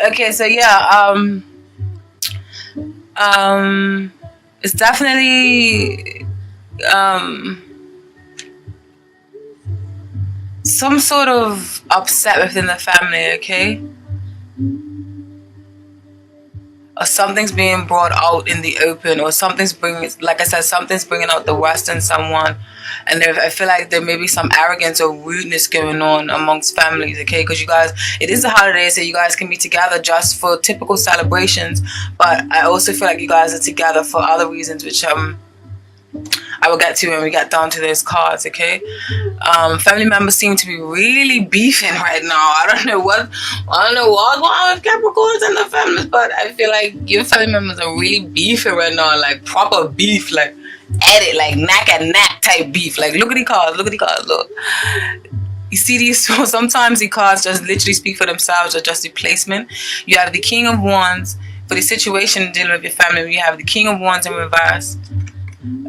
Okay, so yeah, it's definitely some sort of upset within the family, okay? Or something's being brought out in the open, or something's bringing, like I said, something's bringing out the worst in someone. And I feel like there may be some arrogance or rudeness going on amongst families, okay? Because you guys, it is a holiday, so you guys can be together just for typical celebrations. But I also feel like you guys are together for other reasons, which I will get to when we get down to those cards, okay? Family members seem to be really beefing right now. I don't know what's going on with Capricorns and the families, but I feel like your family members are really beefing right now, like proper beef, like at it, like neck and neck type beef. Like look at the cards, look. You see these, so sometimes the cards just literally speak for themselves, or just the placement. You have the King of Wands for the situation dealing with your family. You have the King of Wands in reverse,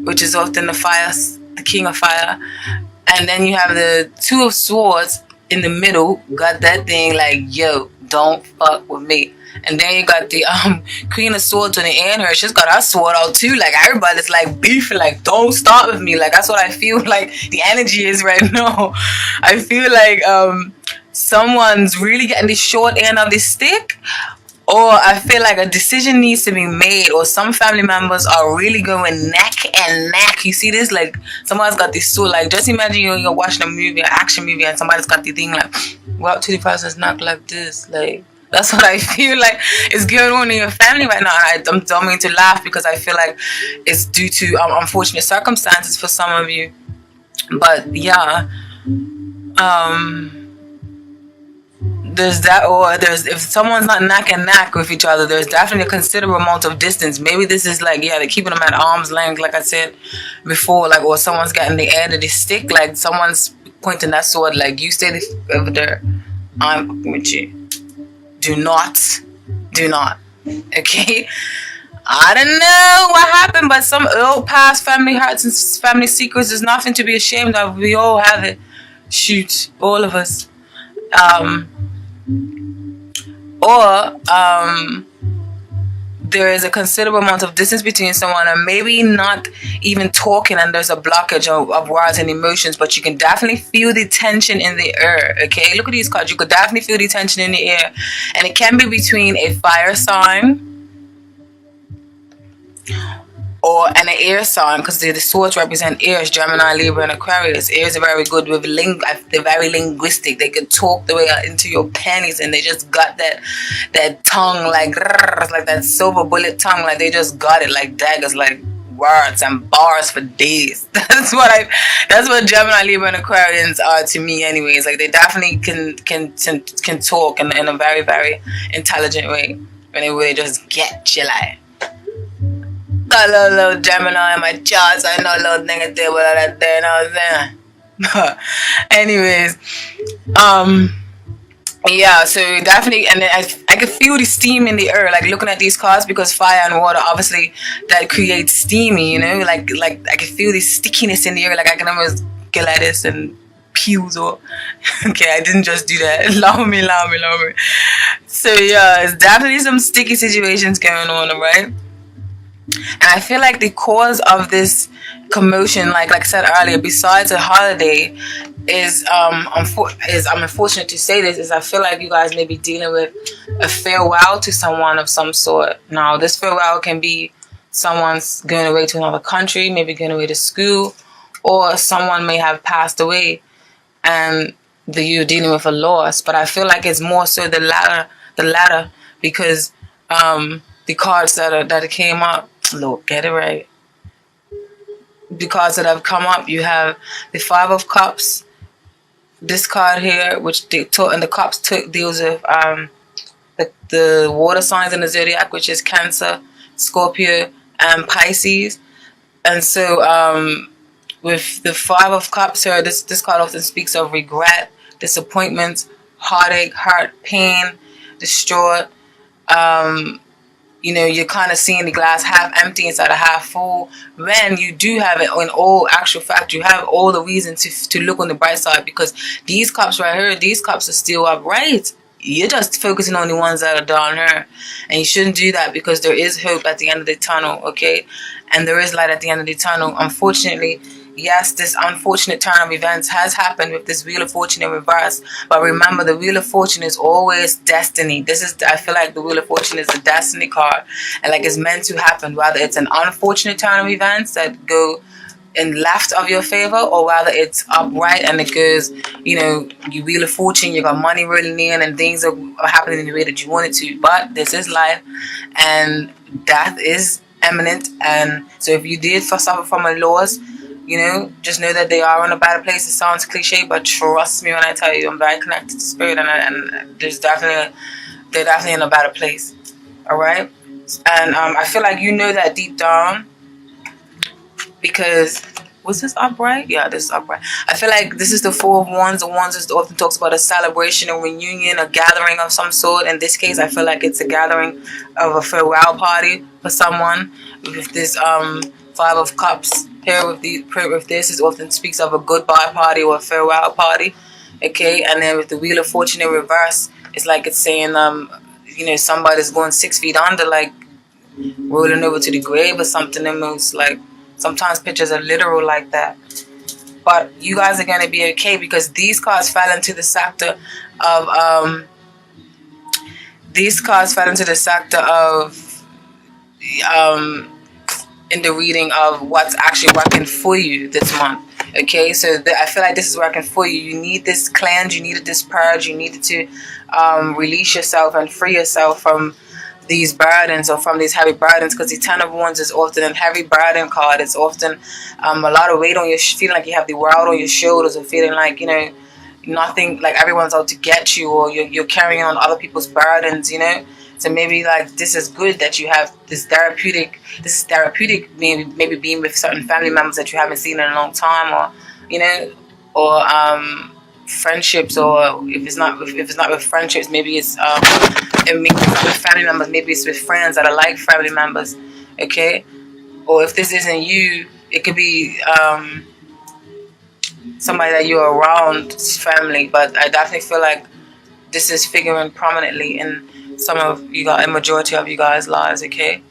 which is often the King of Fire. And then you have the Two of Swords in the middle. Got that thing like, yo, don't fuck with me. And then you got the Queen of Swords on the end here. She's got her sword out too. Like everybody's like beefing, like don't start with me. Like that's what I feel like the energy is right now. I feel like someone's really getting the short end of the stick. Or I feel like a decision needs to be made, or some family members are really going neck and neck. You see this? Like, someone's got this sword. Like, just imagine you're watching a movie, an action movie, and somebody's got the thing like, go up to the person's neck like this. Like, that's what I feel like is going on in your family right now. And I don't mean to laugh, because I feel like it's due to unfortunate circumstances for some of you. But, yeah. There's that, or if someone's not neck and neck with each other, there's definitely a considerable amount of distance. Maybe this is like, yeah, they're keeping them at arm's length, like I said before, like, or someone's getting the end of the stick, like someone's pointing that sword, like, you stay over there, I'm fucking with you. Do not, okay? I don't know what happened, but some old past family hurts and family secrets is nothing to be ashamed of. We all have it. Shoot, all of us. Or there is a considerable amount of distance between someone, and maybe not even talking, and there's a blockage of words and emotions, but you can definitely feel the tension in the air, okay? Look at these cards. You could definitely feel the tension in the air, and it can be between a fire sign or an air sign, because the swords represent airs, Gemini, Libra, and Aquarius. Airs are very good with they're very linguistic. They can talk the way into your panties, and they just got that tongue, like that silver bullet tongue, like they just got it like daggers, like words and bars for days. That's what Gemini, Libra, and Aquarians are to me, anyways. Like they definitely can talk in a very, very intelligent way, and they just get you like. Got a little Gemini in my charts. I know a little nigga there, but that there, you know what I'm saying? Anyways, yeah, so definitely, and then I could feel the steam in the air, like looking at these cards, because fire and water, obviously, that creates steamy, you know, like I can feel the stickiness in the air, like I can almost get like this and peels or, okay, I didn't just do that, allow me. So yeah, it's definitely some sticky situations going on, right? And I feel like the cause of this commotion, like I said earlier, besides a holiday, is I'm unfortunate to say this, is I feel like you guys may be dealing with a farewell to someone of some sort. Now, this farewell can be someone's going away to another country, maybe going away to school, or someone may have passed away and you're dealing with a loss. But I feel like it's more so the latter, because the cards that came up, look, get it right. The cards that have come up, you have the Five of Cups, this card here, which and the Cups deals with the water signs in the zodiac, which is Cancer, Scorpio, and Pisces. And so with the Five of Cups here, this card often speaks of regret, disappointment, heartache, hurt, pain, distraught. You know, you're kind of seeing the glass half empty instead of half full, when you do have it. In all actual fact, you have all the reason to look on the bright side, because these cups right here, these cups are still upright. you're just focusing on the ones that are down here. And you shouldn't do that, because there is hope at the end of the tunnel, okay? And there is light at the end of the tunnel. Unfortunately, yes, this unfortunate turn of events has happened with this Wheel of Fortune in reverse. But remember, the Wheel of Fortune is always destiny. I feel like the Wheel of Fortune is the destiny card. And like it's meant to happen, whether it's an unfortunate turn of events that go in left of your favor, or whether it's upright and it goes, you know, you Wheel of Fortune, you got money rolling in and things are happening in the way that you want it to. But this is life, and death is imminent. And so if you did suffer from a loss, you know, just know that they are in a better place. It sounds cliche, but trust me when I tell you, I'm very connected to spirit, and they're definitely in a better place. All right. And I feel like you know that deep down, because was this upright? Yeah, this is upright. I feel like this is the Four of Wands. The Wands is often talks about a celebration, a reunion, a gathering of some sort. In this case, I feel like it's a gathering of a farewell party for someone. With this Five of Cups here, with this, it often speaks of a goodbye party or a farewell party. Okay, and then with the Wheel of Fortune in reverse, it's like it's saying you know, somebody's going 6 feet under, like rolling over to the grave or something. Almost like sometimes pictures are literal like that. But you guys are going to be okay, because these cards fell into the sector of in the reading of what's actually working for you this month. Okay, so I feel like this is working for you. You need this cleanse, you needed this purge, you needed to release yourself and free yourself from these burdens, or from these heavy burdens, because the Ten of Wands is often a heavy burden card. It's often a lot of weight on your, feeling like you have the world on your shoulders, or feeling like, you know, nothing, like everyone's out to get you, or you're carrying on other people's burdens, you know. So maybe like this is good that you have this therapeutic, maybe being with certain family members that you haven't seen in a long time, or, you know, or friendships, or if it's not with friendships, maybe it's with family members, maybe it's with friends that are like family members, okay? Or if this isn't you, it could be somebody that you're around, family. But I definitely feel like this is figuring prominently in a majority of you guys' lives, okay?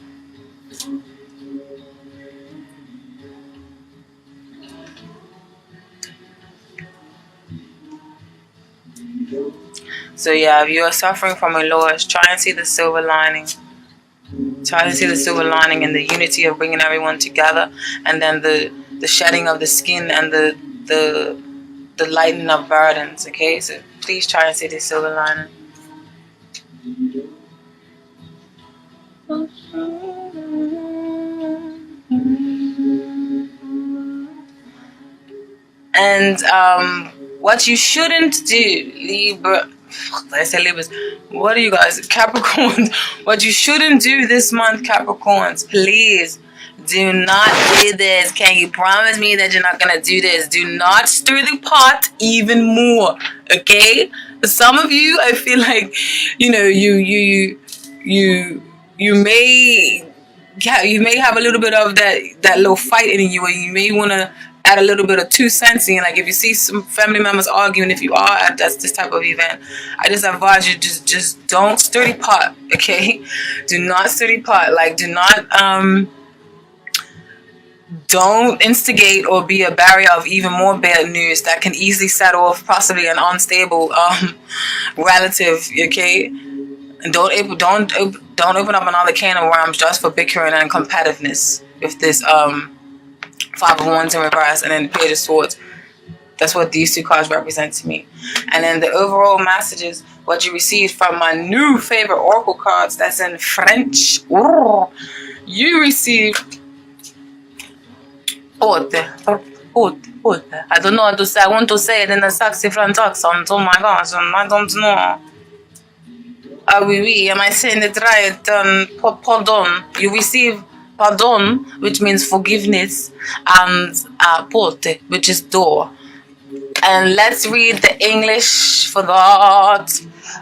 So yeah, if you are suffering from a loss, try and see the silver lining. Try to see the silver lining in the unity of bringing everyone together, and then the shedding of the skin, and the lightening of burdens, okay? So please try and see the silver lining. And what you shouldn't do, Libra, I say Libras, what are you guys, Capricorns? What you shouldn't do this month, Capricorns, please do not do this. Can you promise me that you're not gonna do this? Do not stir the pot even more, okay? For some of you, I feel like, you know, you may have a little bit of that little fight in you, or you may want to add a little bit of 2 cents in. Like if you see some family members arguing, if you are at this type of event, I just advise you just don't stir the pot, okay? Do not stir the pot. Like do not don't instigate or be a barrier of even more bad news that can easily set off possibly an unstable relative, okay? And don't open up another can of worms just for bickering and competitiveness with this Five of Wands in reverse, and then Page of Swords. That's what these 2 cards represent to me. And then the overall messages, what you received from my new favorite oracle cards, that's in French. You received Haute. I don't know how to say. I want to say it in a sexy French accent. Oh my gosh, I don't know. Oui, oui, am I saying it right? Pardon. You receive pardon, which means forgiveness, and porte, which is door. And let's read the English for that.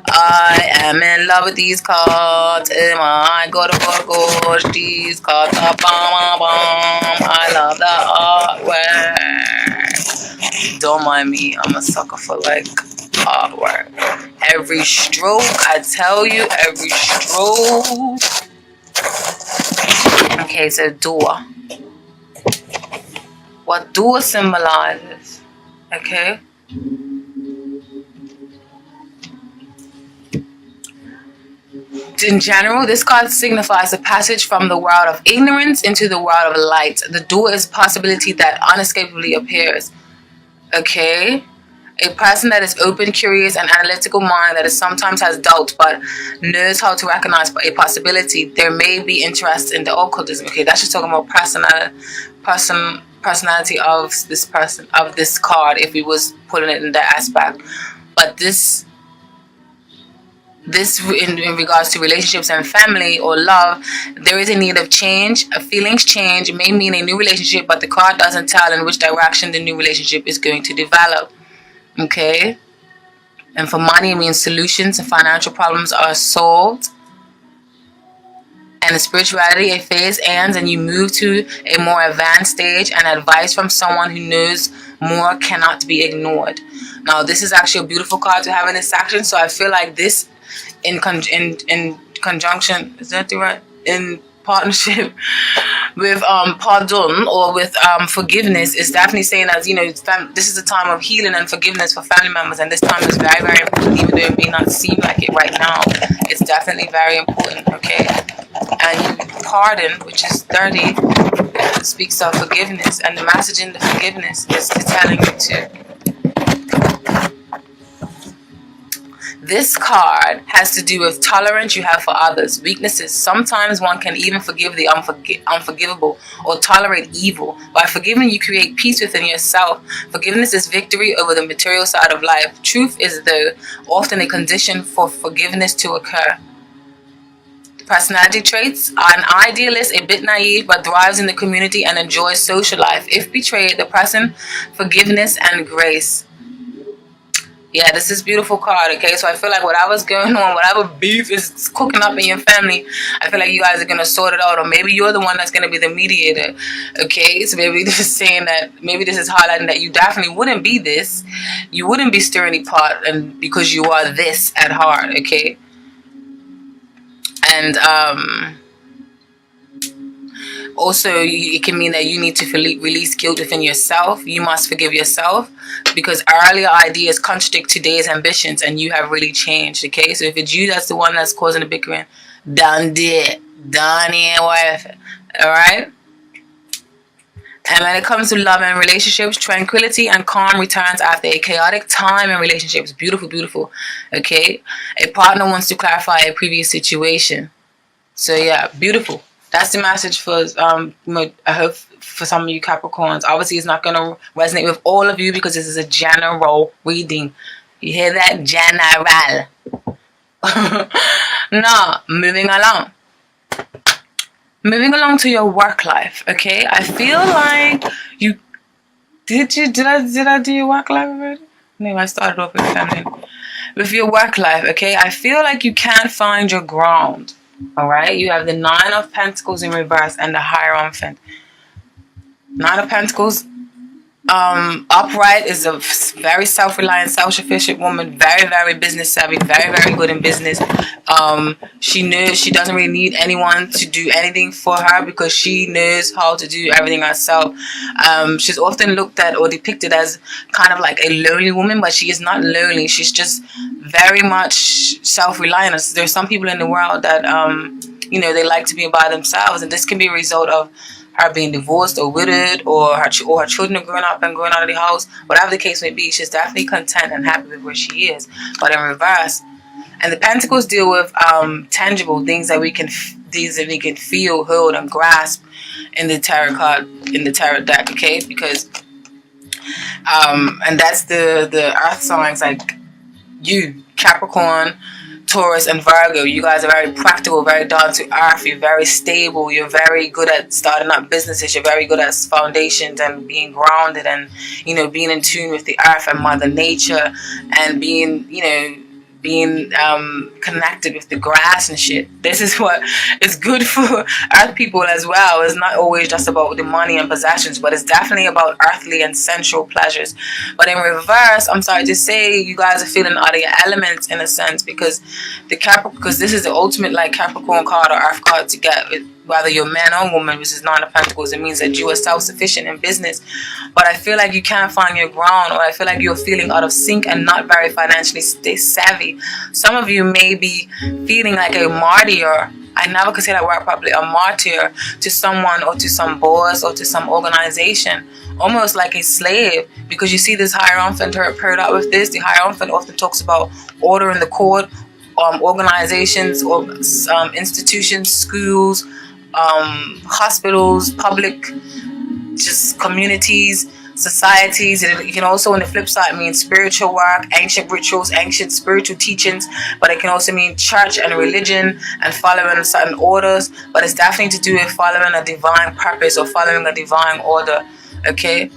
I am in love with these cards. Oh my God, oh gosh, these cards are bomb. I love the artwork. Don't mind me, I'm a sucker for like hard work. Every stroke, I tell you, every stroke. Okay, so door. What door symbolizes, okay? In general, this card signifies a passage from the world of ignorance into the world of light. The door is a possibility that unescapably appears. Okay? A person that is open, curious, and analytical mind that is sometimes has doubt but knows how to recognize a possibility. There may be interest in the occultism. Okay, that's just talking about personality of this person, of this card, if we was putting it in that aspect. But this in regards to relationships and family or love, there is a need of change. A feelings change may mean a new relationship, but the card doesn't tell in which direction the new relationship is going to develop. Okay? And for money, it means solutions and financial problems are solved. And in spirituality, a phase ends and you move to a more advanced stage, and advice from someone who knows more cannot be ignored. Now, this is actually a beautiful card to have in this section, so I feel like this in conjunction, is that the right? In partnership with pardon or with forgiveness is definitely saying that, you know, this is a time of healing and forgiveness for family members, and this time is very, very important, even though it may not seem like it right now. It's definitely very important, okay? And you pardon, which is 30, speaks of forgiveness, and the message in the forgiveness is telling you to. This card has to do with tolerance you have for others, weaknesses. Sometimes one can even forgive the unforgivable or tolerate evil. By forgiving, you create peace within yourself. Forgiveness is victory over the material side of life. Truth is, though, often a condition for forgiveness to occur. Personality traits: an idealist, a bit naive, but thrives in the community and enjoys social life. If betrayed, the person, forgiveness and grace. Yeah, this is beautiful card, okay? So I feel like whatever's going on, whatever beef is cooking up in your family, I feel like you guys are going to sort it out. Or maybe you're the one that's going to be the mediator, okay? So maybe this is saying that, maybe this is highlighting that you definitely wouldn't be this. You wouldn't be stirring the pot, and because you are this at heart, okay? And also, it can mean that you need to release guilt within yourself. You must forgive yourself because earlier ideas contradict today's ambitions, and you have really changed, okay? So if it's you that's the one that's causing the bickering, done it, worth it, all right? And when it comes to love and relationships, tranquility and calm returns after a chaotic time in relationships. Beautiful, beautiful, okay? A partner wants to clarify a previous situation. So yeah, beautiful. That's the message for, I hope for some of you Capricorns. Obviously, it's not going to resonate with all of you because this is a general reading. You hear that? General. Now, moving along. Moving along to your work life, okay? I feel like you... Did I do your work life already? No, I started off with family. With your work life, okay? I feel like you can't find your ground. All right, you have the 9 of Pentacles in reverse and the Hierophant. 9 of Pentacles upright is a very self-reliant, self-sufficient woman, very, very business savvy, very, very good in business. She knows she doesn't really need anyone to do anything for her because she knows how to do everything herself. She's often looked at or depicted as kind of like a lonely woman, but she is not lonely. She's just very much self-reliant. There's some people in the world that you know, they like to be by themselves, and this can be a result of her being divorced or widowed, or her children are growing up and going out of the house. Whatever the case may be, she's definitely content and happy with where she is. But in reverse, and the Pentacles deal with tangible things that we can feel, hold, and grasp in the tarot card, in the tarot deck, okay? Because and that's the earth signs like you, Capricorn, Taurus, and Virgo. You guys are very practical, very down to earth. You're very stable. You're very good at starting up businesses. You're very good at foundations and being grounded, and, you know, being in tune with the earth and Mother Nature, and being, you know, being connected with the grass and shit. This is what is good for earth people as well. It's not always just about the money and possessions, but it's definitely about earthly and sensual pleasures. But in reverse, I'm sorry to say, you guys are feeling out of your elements in a sense, because because this is the ultimate like Capricorn card or earth card to get with, whether you're man or woman, which is Nine of Pentacles. It means that you are self-sufficient in business. But I feel like you can't find your ground, or I feel like you're feeling out of sync and not very financially savvy. Some of you may be feeling like a martyr. I never could say that word properly. A martyr to someone or to some boss or to some organization. Almost like a slave, because you see this Hierophant paired out with this. The Hierophant often talks about order in the court, organizations or institutions, schools, hospitals, public, just communities, societies. It can also, on the flip side, mean spiritual work, ancient rituals, ancient spiritual teachings, but it can also mean church and religion and following certain orders. But it's definitely to do with following a divine purpose or following a divine order, okay?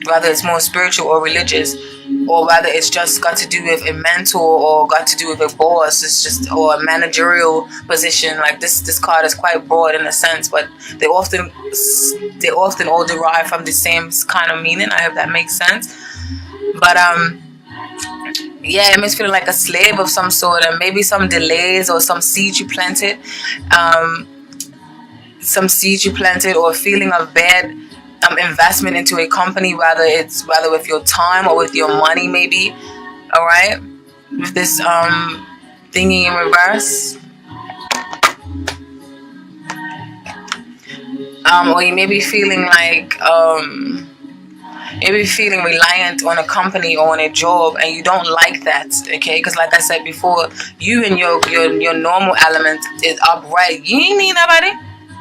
Whether it's more spiritual or religious, or whether it's just got to do with a mentor or got to do with a boss, it's just, or a managerial position. Like this card is quite broad in a sense, but they often all derive from the same kind of meaning. I hope that makes sense. But yeah, it makes feeling like a slave of some sort, and maybe some delays or some seeds you planted, or a feeling of bad investment into a company, whether with your time or with your money, maybe. All right, with this thingy in reverse, or you may be feeling like maybe feeling reliant on a company or on a job, and you don't like that, okay? Because like I said before, you and your normal element is upright. You ain't need nobody.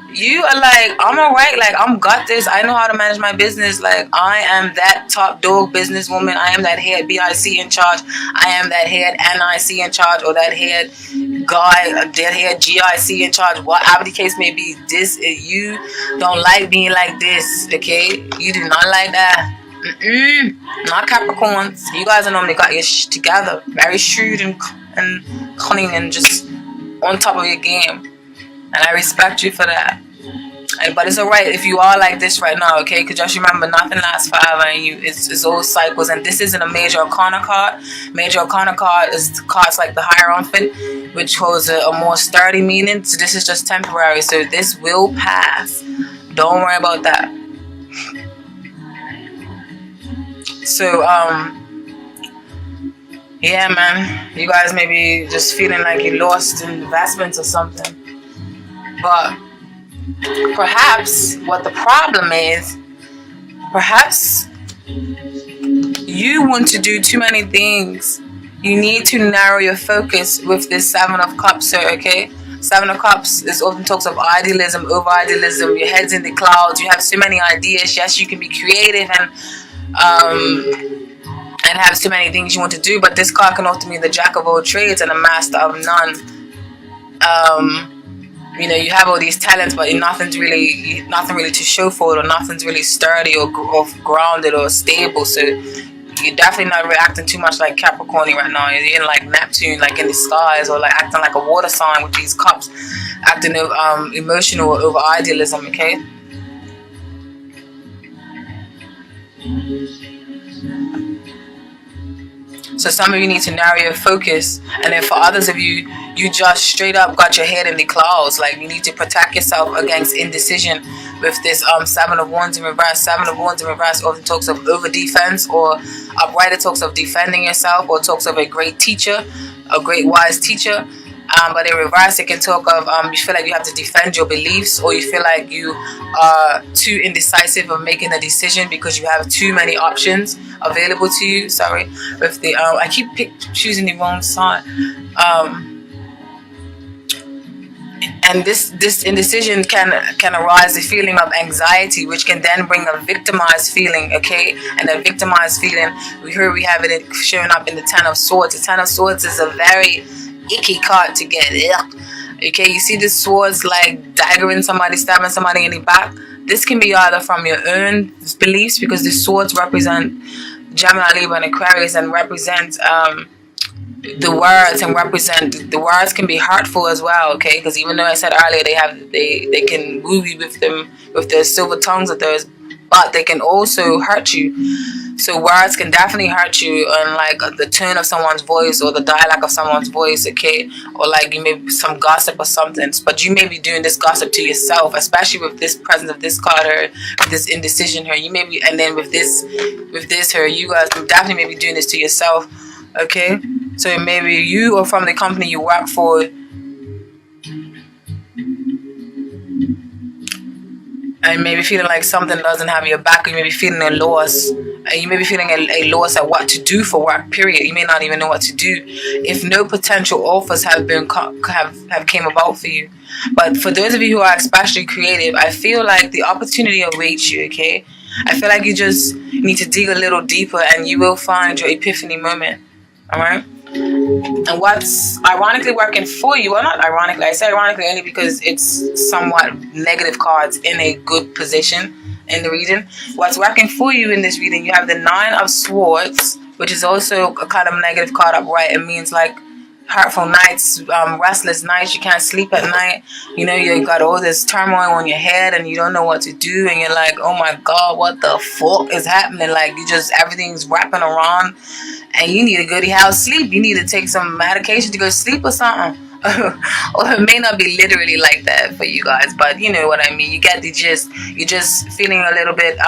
You are like, I'm alright, like I'm got this, I know how to manage my business, like I am that top dog businesswoman, I am that head BIC in charge, I am that head NIC in charge, or that head guy, that head GIC in charge, whatever the case may be. This is, you don't like being like this, okay? You do not like that. Not Capricorns. You guys are normally got your together, very shrewd and cunning and just on top of your game, and I respect you for that. But it's alright if you are like this right now, okay? Because just remember, nothing lasts forever, and it's all cycles. And this isn't a major arcana card. Major arcana card is cards like the Hierophant, which holds a more sturdy meaning. So this is just temporary. So this will pass. Don't worry about that. So yeah, man, you guys may be just feeling like you lost investments or something. But perhaps what the problem is, perhaps you want to do too many things. You need to narrow your focus with this Seven of Cups, sir, okay? Seven of Cups is often talks of idealism, over idealism. Your head's in the clouds. You have so many ideas. Yes, you can be creative and have so many things you want to do, but this card can also mean the Jack of all trades and a master of none. You know, you have all these talents, but nothing really to show for it, or nothing's really sturdy or grounded or stable. So you're definitely not reacting too much like Capricorn right now. You're in like Neptune, like in the skies, or like acting like a water sign with these cups, acting emotional over idealism, okay? So some of you need to narrow your focus, and then for others of you, you just straight up got your head in the clouds. Like you need to protect yourself against indecision with this Seven of Wands in reverse. Seven of Wands in reverse often talks of over defense, or upright. It talks of defending yourself, or talks of a great teacher, a great wise teacher. But in reverse, it can talk of you feel like you have to defend your beliefs, or you feel like you are too indecisive of making a decision because you have too many options available to you. Sorry, with the I keep choosing the wrong side. And this indecision can arise the feeling of anxiety, which can then bring a victimized feeling, okay? And a victimized feeling, we have it showing up in the Ten of Swords. The Ten of Swords is a very icky card to get. Okay, you see the swords like daggering somebody, stabbing somebody in the back. This can be either from your own beliefs, because the swords represent Gemini, Libra, and Aquarius, and represent the words and represent, the words can be hurtful as well, okay? Because even though I said earlier they can woo you with them, with their silver tongues of theirs, but they can also hurt you. So words can definitely hurt you, on like the tone of someone's voice or the dialect of someone's voice, okay? Or like you may be some gossip or something, but you may be doing this gossip to yourself, especially with this presence of this card here, with this indecision here. You may be, and then with this here, you guys definitely may be doing this to yourself, okay? So maybe you or from the company you work for, and maybe feeling like something doesn't have your back, or you may be feeling a loss, and you may be feeling a loss at what to do for work, period. You may not even know what to do if no potential offers have came about for you. But for those of you who are especially creative, I feel like the opportunity awaits you, okay? I feel like you just need to dig a little deeper and you will find your epiphany moment, all right? And what's ironically working for you, well, not ironically, I say ironically only because it's somewhat negative cards in a good position in the reading. What's working for you in this reading, you have the 9 of Swords, which is also a kind of negative card upright. It means like hurtful nights, restless nights, you can't sleep at night, you know, you got all this turmoil on your head and you don't know what to do, and you're like, oh my god, what the fuck is happening? Like, you just, everything's wrapping around and you need a goody house sleep. You need to take some medication to go sleep or something. Or it may not be literally like that for you guys, but you know what I mean. You get the gist. You're just feeling a little bit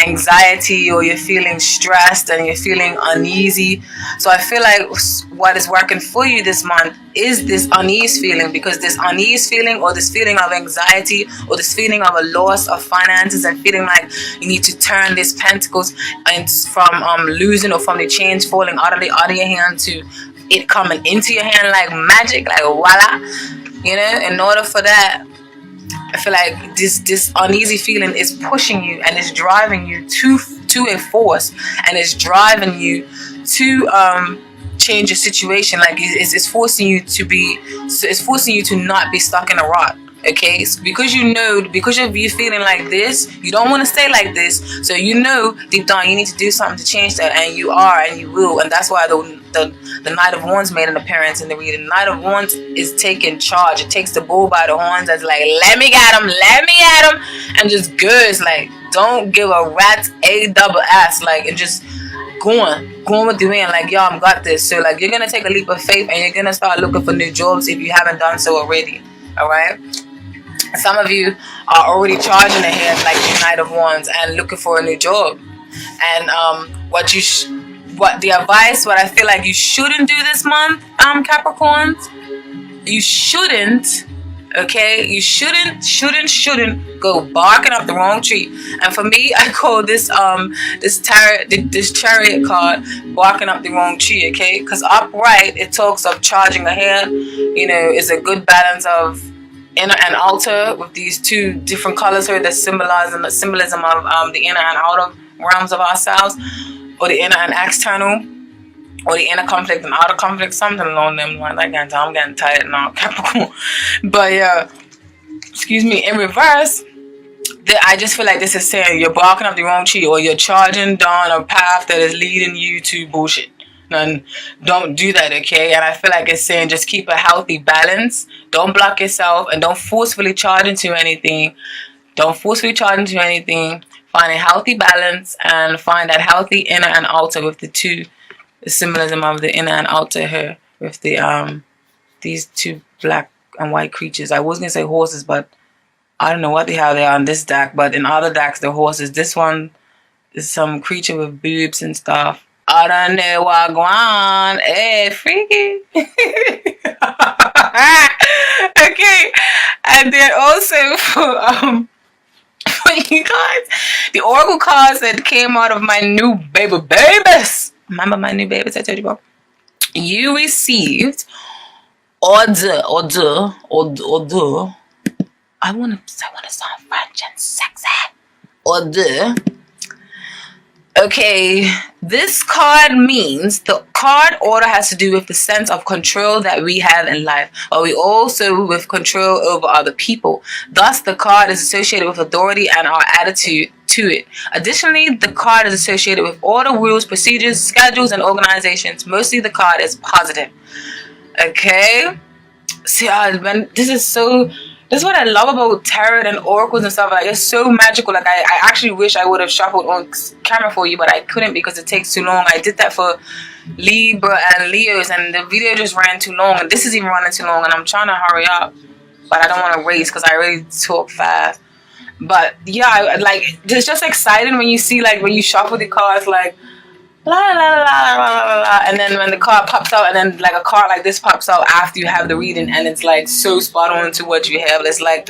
anxiety, or you're feeling stressed and you're feeling uneasy. So I feel like what is working for you this month is this unease feeling, because this unease feeling, or this feeling of anxiety, or this feeling of a loss of finances, and feeling like you need to turn this pentacles and from losing, or from the chains falling out of your hand to it coming into your hand like magic, like voila, you know. In order for that, I feel like this uneasy feeling is pushing you and it's driving you to a force, and it's driving you to change your situation. Like it's forcing you to be, it's forcing you to not be stuck in a rut. Okay, so because of you feeling like this, you don't want to stay like this. So you know deep down you need to do something to change that, and you are, and you will. And that's why the Knight of Wands made an appearance in the reading. The Knight of Wands is taking charge. It takes the bull by the horns. That's like, let me at him, and just goes like, don't give a rat's ass, like, and just going with the wind, like, yo, I'm got this. So like, you're gonna take a leap of faith and you're gonna start looking for new jobs if you haven't done so already. All right. Some of you are already charging ahead like the Knight of Wands and looking for a new job. And what I feel like you shouldn't do this month, Capricorns, you shouldn't, okay? You shouldn't go barking up the wrong tree. And for me, I call this chariot card barking up the wrong tree, okay? Because upright, it talks of charging ahead. You know, it's a good balance of inner and outer, with these two different colors here that symbolize the symbolism of the inner and outer realms of ourselves, or the inner and external, or the inner conflict and outer conflict, something along them lines. I'm getting tired now, Capricorn. But yeah, excuse me, in reverse, I just feel like this is saying you're barking up the wrong tree, or you're charging down a path that is leading you to bullshit. And don't do that, okay? And I feel like it's saying just keep a healthy balance. Don't block yourself, and don't forcefully charge into anything. Find a healthy balance and find that healthy inner and outer, with the symbolism of the inner and outer here, with the these two black and white creatures. I was gonna say horses, but I don't know what the hell they are on this deck. But in other decks, they're horses. This one is some creature with boobs and stuff. I don't know what going on. Hey, freaky. Okay. And then also for you guys, the oracle cards that came out of my new babies. Remember my new babies I told you about? You received order. I wanna sound French and sexy. Order. Okay, this card means the card order has to do with the sense of control that we have in life, but we also with control over other people. Thus, the card is associated with authority and our attitude to it. Additionally, the card is associated with order, rules, procedures, schedules, and organizations. Mostly the card is positive. Okay? See, man, this is what I love about tarot and oracles and stuff. Like, it's so magical. Like, I actually wish I would have shuffled on camera for you, but I couldn't because it takes too long. I did that for Libra and Leos, and the video just ran too long, and this is even running too long, and I'm trying to hurry up, but I don't want to race because I really talk fast. But yeah, like, it's just exciting when you see, like, when you shuffle the cards, like, la la la la la la, and then when the card pops out, and then like a card like this pops out after you have the reading, and it's like so spot on to what you have. It's like,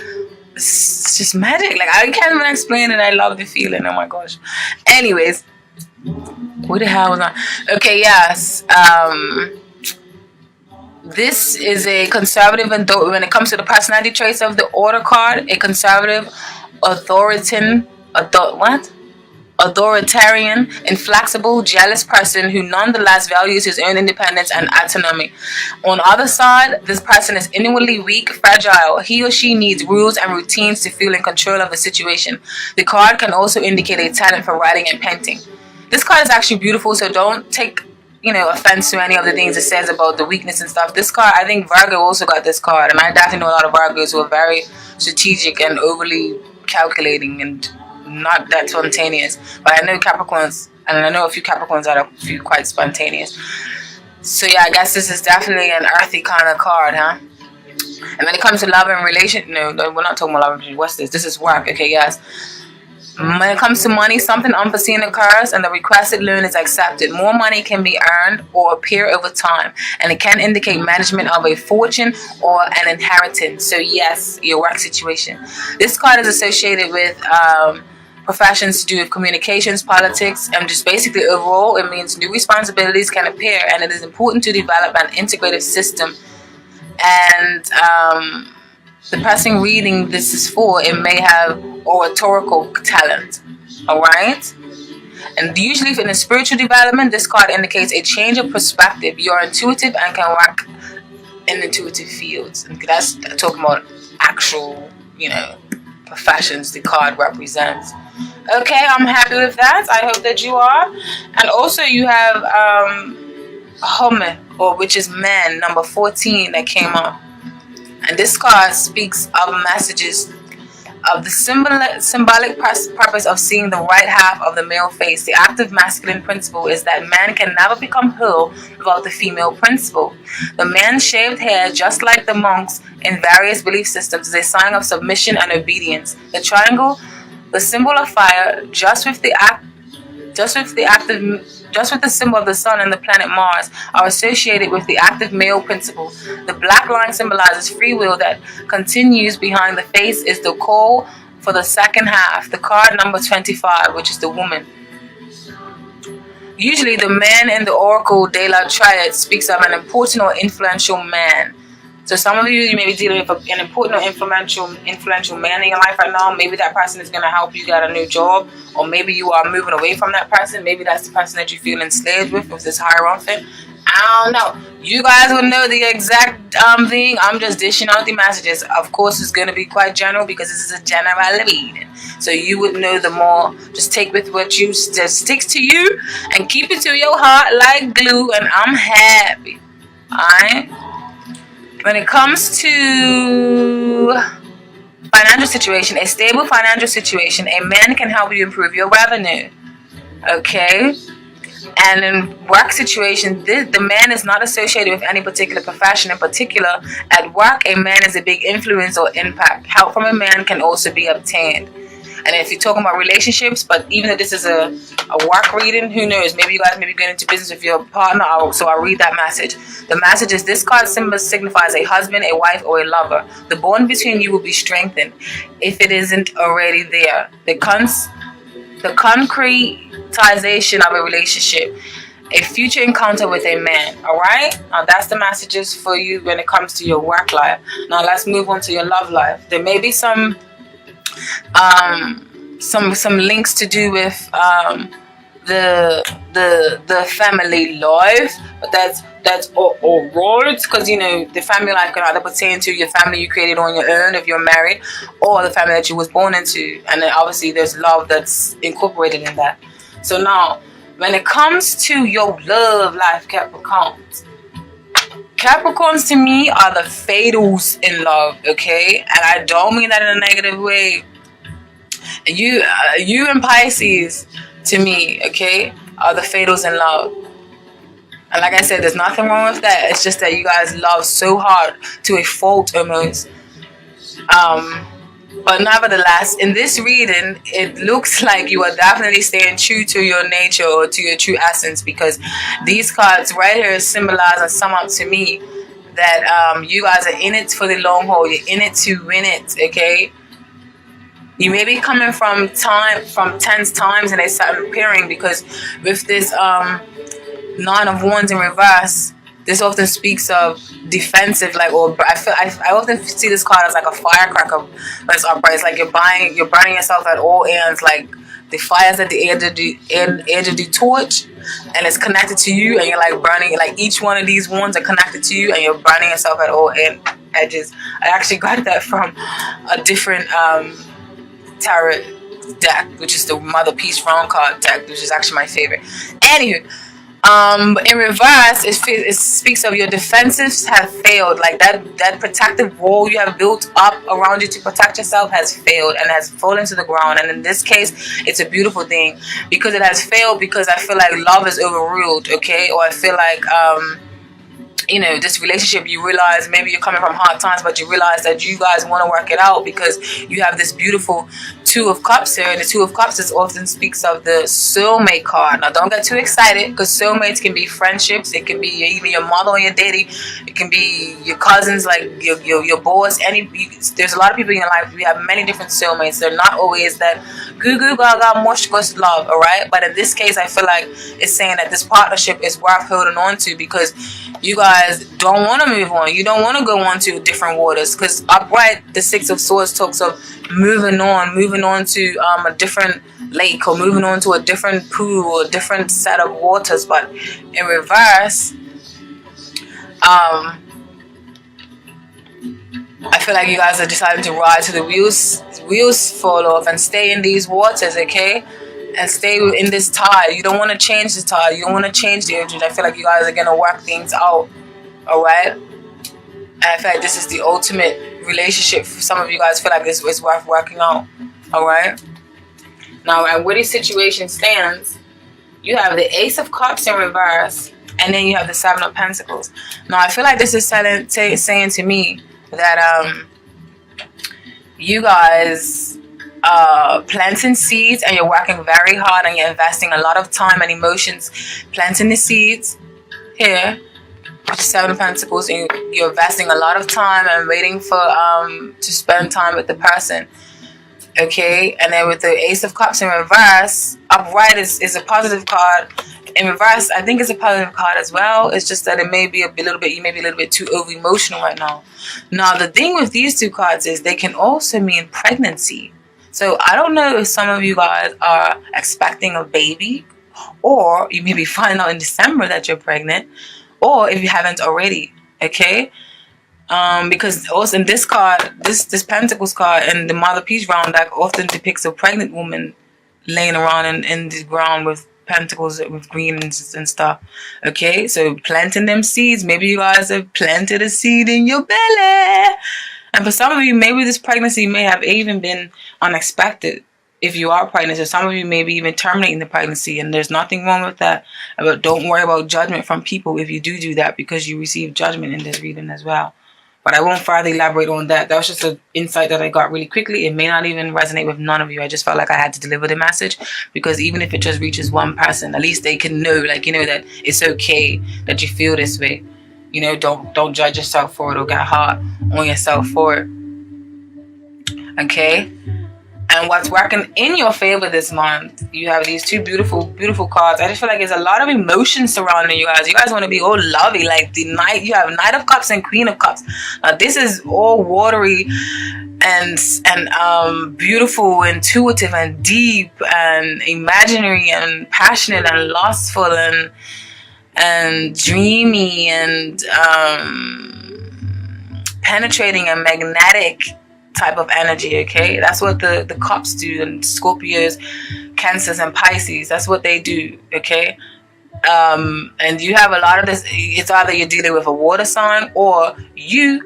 it's just magic. Like, I can't even explain it. I love the feeling. Oh my gosh. Anyways, what the hell was I? Okay, yes. This is a conservative, and when it comes to the personality traits of the order card, a conservative, authoritarian, inflexible, jealous person who nonetheless values his own independence and autonomy. On the other side, this person is inwardly weak, fragile. He or she needs rules and routines to feel in control of the situation. The card can also indicate a talent for writing and painting. This card is actually beautiful, so don't take offense to any of the things it says about the weakness and stuff. This card, I think Virgo also got this card, and I definitely know a lot of Virgos who are very strategic and overly calculating and not that spontaneous. But I know Capricorns, and I know a few Capricorns that are quite spontaneous. So yeah, I guess this is definitely an earthy kind of card, huh? And when it comes to love and relation, no, we're not talking about love and relation. What's this? This is work. Okay, yes. When it comes to money, something unforeseen occurs and the requested loan is accepted. More money can be earned or appear over time, and it can indicate management of a fortune or an inheritance. So yes, your work situation. This card is associated with professions to do with communications, politics, and just basically overall, it means new responsibilities can appear, and it is important to develop an integrative system. And the person reading this is for, it may have oratorical talent. Alright? And usually in a spiritual development, this card indicates a change of perspective. You're intuitive and can work in intuitive fields. And that's talking about actual, professions the card represents. Okay, I'm happy with that. I hope that you are. And also you have Home, which is man, number 14 that came up. And this card speaks of messages of the symbolic purpose of seeing the right half of the male face. The active masculine principle is that man can never become whole without the female principle. The man's shaved hair, just like the monks in various belief systems, is a sign of submission and obedience. The triangle, the symbol of fire, just with the symbol of the sun and the planet Mars, are associated with the active male principle. The black line symbolizes free will that continues behind the face, is the call for the second half. The card number 25, which is the woman. Usually the man in the Oracle de la Triad speaks of an important or influential man. So some of you may be dealing with an important or influential man in your life right now. Maybe that person is going to help you get a new job, or maybe you are moving away from that person. Maybe that's the person that you feel enslaved with this Hierophant. I don't know. You guys will know the exact thing. I'm just dishing out the messages. Of course, it's going to be quite general because this is a general reading. So you would know the more. Just take with what you just sticks to you and keep it to your heart like glue. And I'm happy. Alright. When it comes to financial situation, a stable financial situation, a man can help you improve your revenue. Okay? And in work situation, the man is not associated with any particular profession. In particular, at work, a man is a big influence or impact. Help from a man can also be obtained. And if you're talking about relationships, but even if this is a work reading, who knows? Maybe you guys may be going into business with your partner, so I'll read that message. The message is, this card symbol signifies a husband, a wife, or a lover. The bond between you will be strengthened if it isn't already there. The concretization of a relationship. A future encounter with a man. Alright? Now that's the messages for you when it comes to your work life. Now let's move on to your love life. There may be some links to do with the family life, but that's all right, because you know the family life can either pertain to your family you created on your own if you're married, or the family that you was born into, and then obviously there's love that's incorporated in that. So now, when it comes to your love life, Capricorns to me are the fatals in love, okay? And I don't mean that in a negative way. You and Pisces, to me, okay, are the fatals in love. And like I said, there's nothing wrong with that. It's just that you guys love so hard to a fault almost. But nevertheless, in this reading, it looks like you are definitely staying true to your nature or to your true essence, because these cards right here symbolize and sum up to me that you guys are in it for the long haul. You're in it to win it, okay? You may be coming from tense times and they start appearing, because with this Nine of Wands in reverse, this often speaks of defensive, like, or I often see this card as like a firecracker that's upright. It's like you're burning yourself at all ends, like the fire's at the edge of the torch, and it's connected to you, and you're like burning. Like each one of these wands are connected to you, and you're burning yourself at all edges. I actually got that from a different tarot deck, which is the Mother Peace Round card deck, which is actually my favorite. Anywho. In reverse, it speaks of your defenses have failed. Like that protective wall you have built up around you to protect yourself has failed and has fallen to the ground. And in this case, it's a beautiful thing because it has failed, because I feel like love is overruled, okay? Or I feel like you know, this relationship, you realize maybe you're coming from hard times, but you realize that you guys want to work it out because you have this beautiful Two of Cups here. And the Two of Cups is often speaks of the soulmate card. Now, don't get too excited, because soulmates can be friendships. It can be even your mother or your daddy. It can be your cousins, like your boss. There's a lot of people in your life. We have many different soulmates. They're not always that goo goo gaga mush gush love, all right? But in this case, I feel like it's saying that this partnership is worth holding on to, because you guys don't want to move on. You don't want to go on to different waters, because upright, the Six of Swords talks of moving on to a different lake, or moving on to a different pool or a different set of waters. But in reverse, I feel like you guys are deciding to ride to the wheels fall off and stay in these waters, okay? And stay in this tide. You don't want to change the tide. You don't want to change the urges. I feel like you guys are going to work things out, all right? And I feel like this is the ultimate relationship. For some of you guys feel like this is worth working out, all right? Now, and where this situation stands, you have the Ace of Cups in reverse, and then you have the Seven of Pentacles. Now, I feel like this is saying to me that you guys planting seeds, and you're working very hard, and you're investing a lot of time and emotions planting the seeds here, which is Seven of Pentacles, and you're investing a lot of time and waiting for to spend time with the person, okay? And then with the Ace of Cups in reverse, upright is a positive card. In reverse, I think it's a positive card as well. It's just that it may be you may be a little bit too over emotional right now. Now, the thing with these two cards is they can also mean pregnancy. So I don't know if some of you guys are expecting a baby, or you may be finding out in December that you're pregnant, or if you haven't already, okay? Because also in this card, this Pentacles card and the Mother Peace Round deck often depicts a pregnant woman laying around in the ground with pentacles with green and stuff, okay? So planting them seeds. Maybe you guys have planted a seed in your belly. And for some of you, maybe this pregnancy may have even been unexpected if you are pregnant. So some of you may be even terminating the pregnancy, and there's nothing wrong with that. But don't worry about judgment from people if you do that, because you receive judgment in this reading as well. But I won't further elaborate on that. That was just an insight that I got really quickly. It may not even resonate with none of you. I just felt like I had to deliver the message, because even if it just reaches one person, at least they can know, like, you know, that it's okay that you feel this way. You know, don't judge yourself for it or get hard on yourself for it. Okay? And what's working in your favor this month, you have these two beautiful, beautiful cards. I just feel like there's a lot of emotion surrounding you guys. You guys want to be all lovey, like the Knight. You have Knight of Cups and Queen of Cups. Now, this is all watery beautiful, intuitive, and deep, and imaginary, and passionate, and lustful, and dreamy, and penetrating, and magnetic type of energy. Okay, that's what the cups do, and Scorpios, Cancers, and Pisces, that's what they do. Okay. And you have a lot of this. It's either you're dealing with a water sign, or you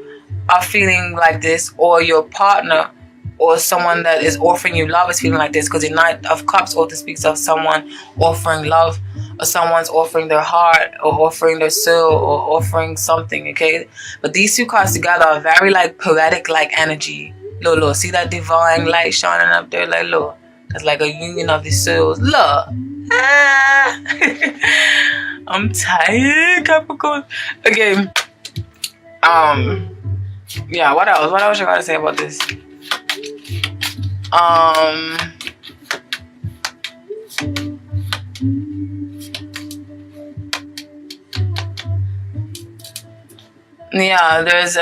are feeling like this, or your partner or someone that is offering you love is feeling like this, because the Knight of Cups often speaks of someone offering love, or someone's offering their heart, or offering their soul, or offering something. Okay, but these two cards together are very like poetic like energy. Look, see that divine light shining up there? Like, look, that's like a union of the souls. Look. I'm tired, Capricorn. Okay. Yeah, what else? What else you gotta say about this? Yeah, there's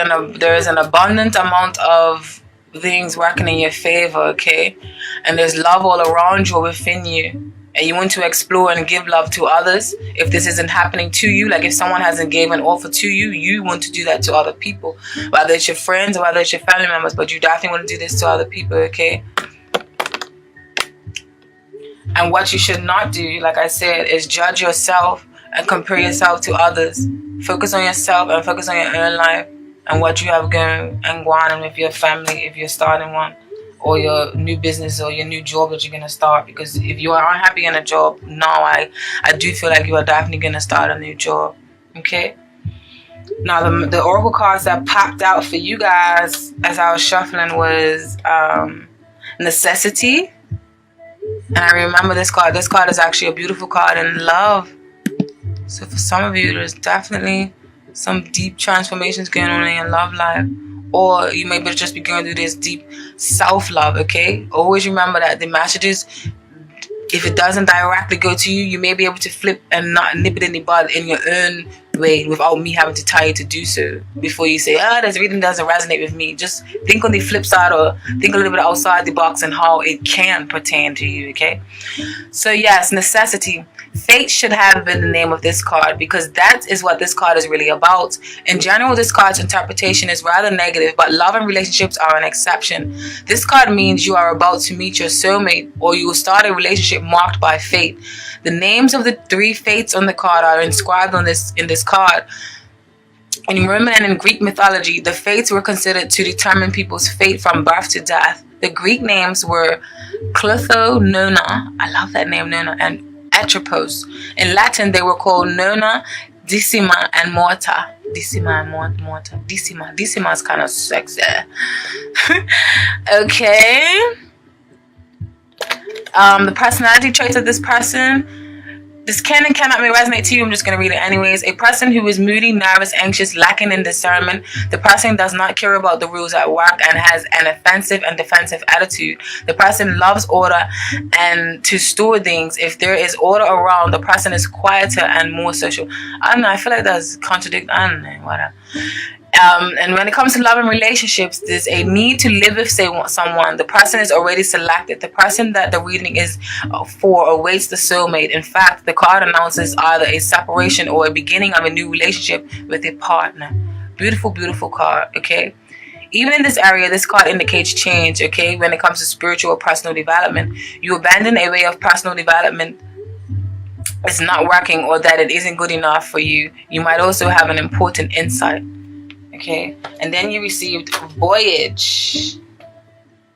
an abundant amount of things working in your favor, okay? And there's love all around you, within you. And you want to explore and give love to others. If this isn't happening to you, like if someone hasn't given an offer to you, you want to do that to other people. Whether it's your friends or whether it's your family members, but you definitely want to do this to other people, okay? And what you should not do, like I said, is judge yourself and compare yourself to others. Focus on yourself and focus on your own life and what you have going on with your family if you're starting one, or your new business or your new job that you're going to start. Because if you are unhappy in a job now, I do feel like you are definitely going to start a new job. Okay? Now, the oracle cards that popped out for you guys as I was shuffling was Necessity. And I remember this card. This card is actually a beautiful card in love. So for some of you, there's definitely some deep transformations going on in your love life. Or you may just be going through this deep self-love, okay? Always remember that the messages, if it doesn't directly go to you, you may be able to flip and not nip it in the bud in your own way without me having to tell you to do so. Before you say, this reading doesn't resonate with me, just think on the flip side, or think a little bit outside the box and how it can pertain to you, okay? So yes, Necessity. Fate should have been the name of this card, because that is what this card is really about. In general, this card's interpretation is rather negative, but love and relationships are an exception. This card means you are about to meet your soulmate, or you will start a relationship marked by fate. The names of the 3 fates on the card are inscribed in this card. In Roman and in Greek mythology, the fates were considered to determine people's fate from birth to death. The Greek names were Clotho, Nona, I love that name, Nona, and Atropos. In Latin, they were called Nona, Decima, and Morta. Decima and Morta. Decima is kind of sexy. Okay. The personality traits of this person. This can and cannot may resonate to you. I'm just going to read it anyways. A person who is moody, nervous, anxious, lacking in discernment. The person does not care about the rules at work and has an offensive and defensive attitude. The person loves order and to store things. If there is order around, the person is quieter and more social. I don't know. I feel like that's contradict. I don't know. Whatever. And when it comes to love and relationships, there's a need to live with someone. The person is already selected. The person that the reading is for awaits the soulmate. In fact, the card announces either a separation or a beginning of a new relationship with a partner. Beautiful, beautiful card, okay? Even in this area, this card indicates change, okay? When it comes to spiritual or personal development, you abandon a way of personal development it's not working, or that it isn't good enough for you. You might also have an important insight. Okay, and then you received Voyage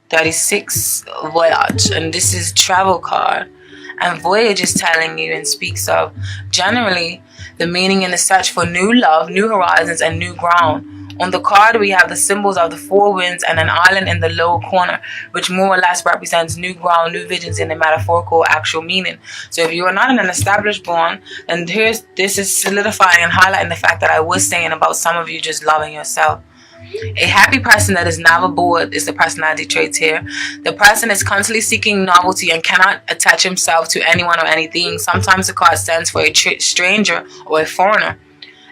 36 Voyage, and this is travel card. And Voyage is telling you and speaks of generally the meaning in the search for new love, new horizons, and new ground. On the card, we have the symbols of the 4 winds and an island in the lower corner, which more or less represents new ground, new visions in the metaphorical actual meaning. So if you are not in an established bond, then this is solidifying and highlighting the fact that I was saying about some of you just loving yourself. A happy person that is never bored is the personality traits here. The person is constantly seeking novelty and cannot attach himself to anyone or anything. Sometimes the card stands for a stranger or a foreigner.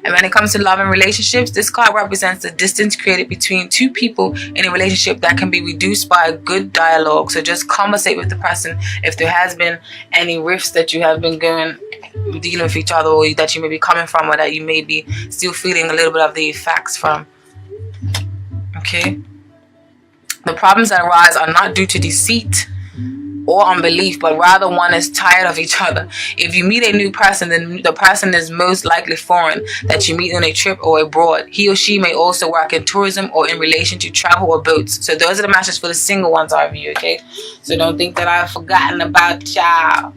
And when it comes to love and relationships, this card represents the distance created between two people in a relationship that can be reduced by a good dialogue. So just conversate with the person if there has been any rifts that you have been dealing with each other, or that you may be coming from, or that you may be still feeling a little bit of the effects from. Okay? The problems that arise are not due to deceit or unbelief, but rather one is tired of each other. If you meet a new person, then the person is most likely foreign that you meet on a trip or abroad. He or she may also work in tourism or in relation to travel or boats. So those are the messages for the single ones, RV, okay? So don't think that I've forgotten about y'all.